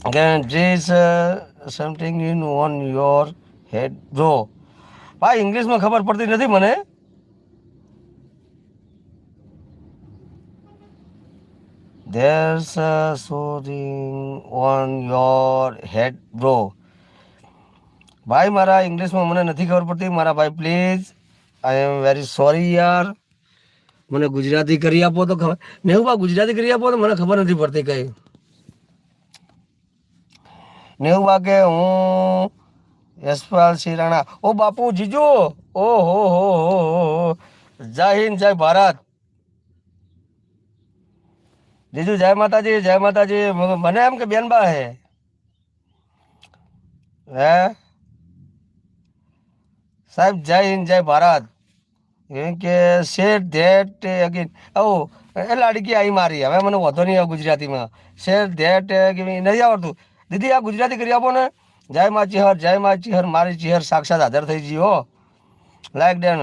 Again, there is something in on your head, bro. ભાઈ ઇંગ્લિશમાં ખબર પડતી નથી મને. There's something on your head, bro. ભાઈ મારા ઇંગ્લિશમાં મને નથી ખબર પડતી મારા ભાઈ, please. I am very sorry યાર. મને ગુજરાતી કરી આપો તો ખબર. નેહુબા ગુજરાતી કરી આપો તો મને ખબર નથી પડતી કઈ. નેહુબા કે હું યશપાલ સિંહ રાણા. ઓ બાપુ જીજુ, ઓ હો. જય હિન્દ, જય ભારત. જીજુ જય માતાજી, જય માતાજી. મને એમ કે બેનબા હે સાહેબ, જય હિન્દ, જય ભારત. એમ કે શેર ધેટ અગેન. ઓ એ લાડકી આવી મારી. હવે મને વાંધો નહીં આવે ગુજરાતીમાં. શેર ધેટ નથી આવડતું. દીદી આ ગુજરાતી કરી આપો ને. જય મા ચિહર, જય મા ચિહર. મારી ચિહર સાક્ષાત હાજર થઈ ગઈ હો. લાઈક ડેન.